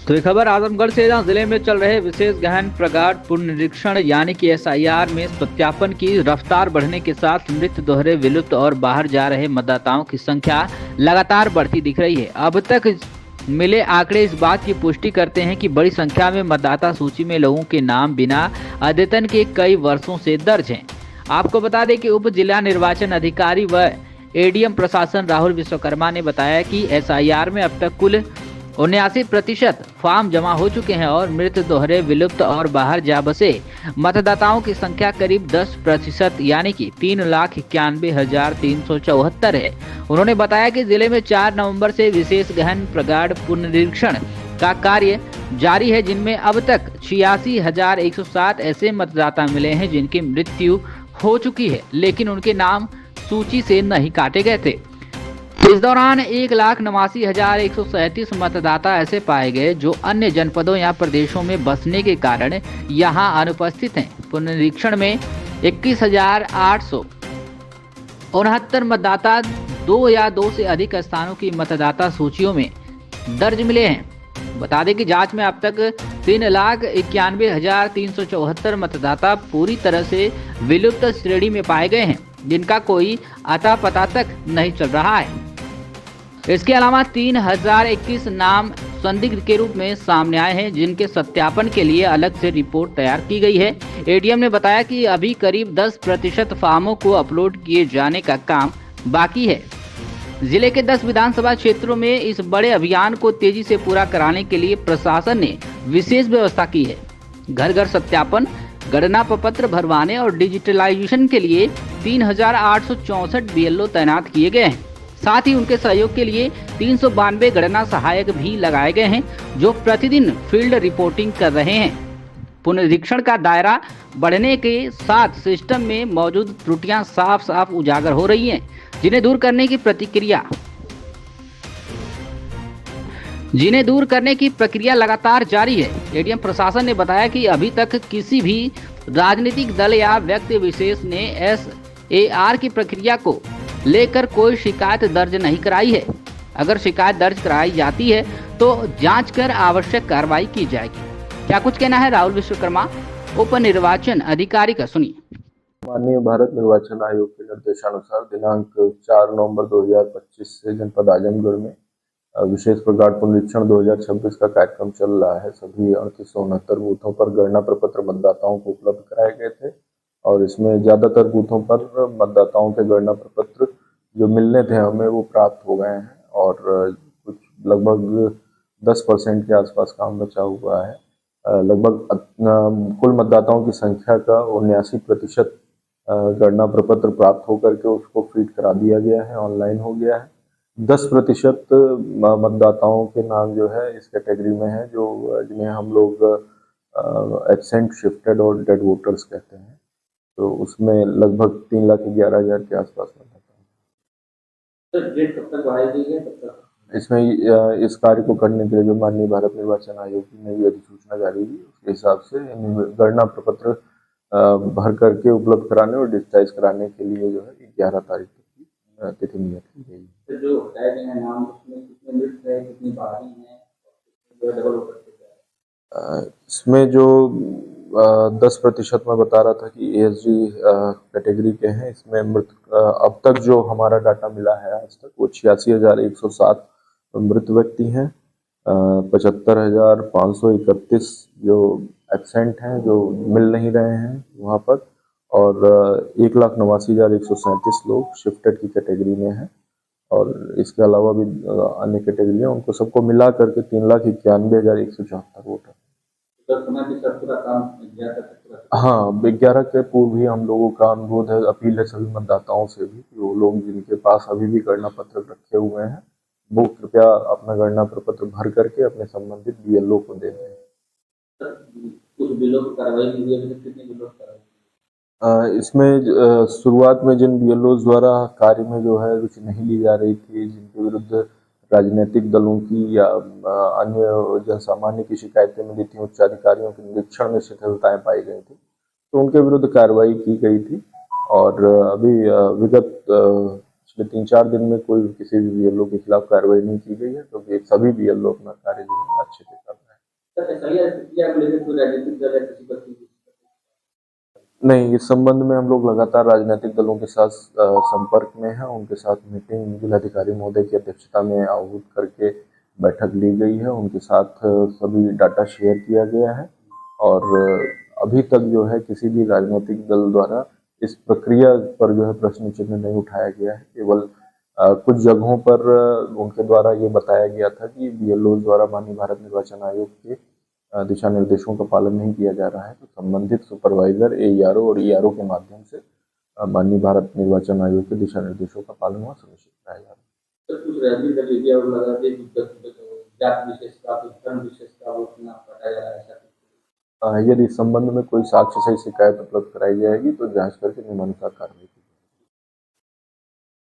तो ये खबर आजमगढ़ से, जहां जिले में चल रहे विशेष गहन प्रगाढ़ पुनरीक्षण यानी कि एसआईआर में सत्यापन की रफ्तार बढ़ने के साथ मृत, दोहरे, विलुप्त और बाहर जा रहे मतदाताओं की संख्या लगातार बढ़ती दिख रही है। अब तक मिले आंकड़े इस बात की पुष्टि करते हैं कि बड़ी संख्या में मतदाता सूची में लोगों के नाम बिना अद्यतन के कई वर्षों से दर्ज हैं। आपको बता दें कि उप जिला निर्वाचन अधिकारी व एडीएम प्रशासन राहुल विश्वकर्मा ने बताया कि एसआईआर में अब तक कुल 79% फॉर्म जमा हो चुके हैं और मृत, दोहरे, विलुप्त और बाहर जा बसे मतदाताओं की संख्या करीब 10% यानी कि 3,91,374 है। उन्होंने बताया कि जिले में 4 नवंबर से विशेष गहन प्रगाढ़ पुनरीक्षण का कार्य जारी है, जिनमें अब तक 86,107 ऐसे मतदाता मिले हैं जिनकी मृत्यु हो चुकी है, लेकिन उनके नाम सूची से नहीं काटे गए थे। इस दौरान 1,89,137 मतदाता ऐसे पाए गए जो अन्य जनपदों या प्रदेशों में बसने के कारण यहां अनुपस्थित हैं। पुनरीक्षण में 21,869 मतदाता 2 या 2 से अधिक स्थानों की मतदाता सूचियों में दर्ज मिले हैं। बता दें कि जांच में अब तक 3,91,374 मतदाता पूरी तरह से विलुप्त श्रेणी में पाए गए हैं, जिनका कोई अता पता तक नहीं चल रहा है। इसके अलावा 3,021 नाम संदिग्ध के रूप में सामने आए हैं, जिनके सत्यापन के लिए अलग से रिपोर्ट तैयार की गई है। एडीएम ने बताया कि अभी करीब 10% फॉर्मों को अपलोड किए जाने का काम बाकी है। जिले के 10 विधानसभा क्षेत्रों में इस बड़े अभियान को तेजी से पूरा कराने के लिए प्रशासन ने विशेष व्यवस्था की है। घर घर सत्यापन, गणना प्रपत्र भरवाने और डिजिटलाइजेशन के लिए 3,864 बीएलओ तैनात किए गए हैं। साथ ही उनके सहयोग के लिए 392 गणना सहायक भी लगाए गए हैं, जो प्रतिदिन फील्ड रिपोर्टिंग कर रहे हैं। पुनरीक्षण का दायरा बढ़ने के साथ सिस्टम में मौजूद त्रुटियां साफ साफ उजागर हो रही हैं, जिन्हें दूर करने की प्रक्रिया लगातार जारी है। एडीएम प्रशासन ने बताया कि अभी तक किसी भी राजनीतिक दल या व्यक्ति विशेष ने एसएआर की प्रक्रिया को लेकर कोई शिकायत दर्ज नहीं कराई है। अगर शिकायत दर्ज कराई जाती है तो जांच कर आवश्यक कार्रवाई की जाएगी। क्या कुछ कहना है राहुल विश्वकर्मा, उप निर्वाचन अधिकारी का, सुनिए। माननीय भारत निर्वाचन आयोग के निर्देशानुसार दिनांक 4 नवंबर 2025 से जनपद आजमगढ़ में विशेष प्रगाढ़ पुनरीक्षण 2026 का कार्यक्रम चल रहा है। सभी 3869 बूथों पर गणना प्रपत्र मतदाताओं को उपलब्ध कराए गए थे और इसमें ज्यादातर बूथों पर मतदाताओं के गणना प्रपत्र जो मिलने थे हमें वो प्राप्त हो गए हैं और कुछ लगभग 10% के आसपास काम बचा हुआ है। लगभग कुल मतदाताओं की संख्या का 79% गणना प्रपत्र प्राप्त होकर के उसको फीड करा दिया गया है, ऑनलाइन हो गया है। 10% मतदाताओं के नाम जो है इस कैटेगरी में है, जो जिन्हें हम लोग एब्सेंट, शिफ्टेड और डेड वोटर्स कहते हैं। तो उसमें लगभग 3,11,000 के आसपास मतदाता हैं। डेट कब तक बढ़ाई गई है? इसमें इस कार्य को करने के लिए जो माननीय भारत निर्वाचन आयोग ने ये अधिसूचना जारी की, उसके हिसाब से गणना प्रपत्र भर करके उपलब्ध कराने और डिजिटाइज कराने के लिए जो है 11 तारीख तक की तिथि नियत की गई है। जो हटाए गए हैं नाम, उसमें कितने मृत है, कितनी बाहरी हैं, डबल वोटर थे? इसमें जो 10% मैं बता रहा था कि एएसजी कैटेगरी के हैं, इसमें मृत अब तक जो हमारा डाटा मिला है आज तक वो 86,107 मृत व्यक्ति हैं। 75,531 जो एब्सेंट हैं, जो मिल नहीं रहे हैं वहाँ पर, और 1,89,137 लोग शिफ्टेड की कैटेगरी में हैं। और इसके अलावा भी अन्य कैटेगरी हैं, उनको सबको मिला करके 3,91,174 वोटर। हाँ, 11 के पूर्व ही हम लोगों का अनुरोध है, अपील है सभी मतदाताओं से भी, वो लोग जिनके पास अभी भी गणना पत्र रखे हुए हैं वो कृपया अपना गणना प्रपत्र भर करके अपने संबंधित बीएलओ को दे दें। इसमें शुरुआत में जिन बीएलओ द्वारा कार्य में जो है रुचि नहीं ली जा रही थी, जिनके विरुद्ध राजनीतिक दलों की या अन्य जनसामान्य की शिकायतें मिली थी, उच्च अधिकारियों के निरीक्षण में शिथिलताएं पाई गई थी, तो उनके विरुद्ध कार्रवाई की गई थी। और अभी विगत पिछले 3-4 दिन में कोई किसी भी बीएलओ के खिलाफ कार्रवाई नहीं की गई है, क्योंकि सभी बीएलओ अपना कार्य जो है अच्छे से कर रहे हैं। सर एसआईआर प्रक्रिया को लेकर कोई राजनीतिक दल या किसी पर कोई नहीं, इस संबंध में हम लोग लगातार राजनीतिक दलों के साथ संपर्क में हैं। उनके साथ मीटिंग जिलाधिकारी महोदय की अध्यक्षता में आहूत करके बैठक ली गई है। उनके साथ सभी डाटा शेयर किया गया है और अभी तक जो है किसी भी राजनीतिक दल द्वारा इस प्रक्रिया पर जो है प्रश्न चिन्ह नहीं उठाया गया है। केवल कुछ जगहों पर उनके द्वारा ये बताया गया था कि बीएलओ द्वारा माननीय भारत निर्वाचन आयोग के दिशा निर्देशों का पालन नहीं किया जा रहा है, तो संबंधित सुपरवाइजर एईआरओ और ईआरओ के माध्यम से माननीय भारत निर्वाचन आयोग के दिशा निर्देशों का पालन हुआ सुनिश्चित कराया जा रहा है। सर कुछ राजनीतिक दल ये भी आरोप लगाते हैं कि जात विशेष का धर्म विशेष का वो चुनाव काटा जा रहा है ऐसा। यदि इस संबंध में कोई साक्ष्य सही शिकायत उपलब्ध कराई जाएगी तो जांच करके नियमानुसार कार्रवाई की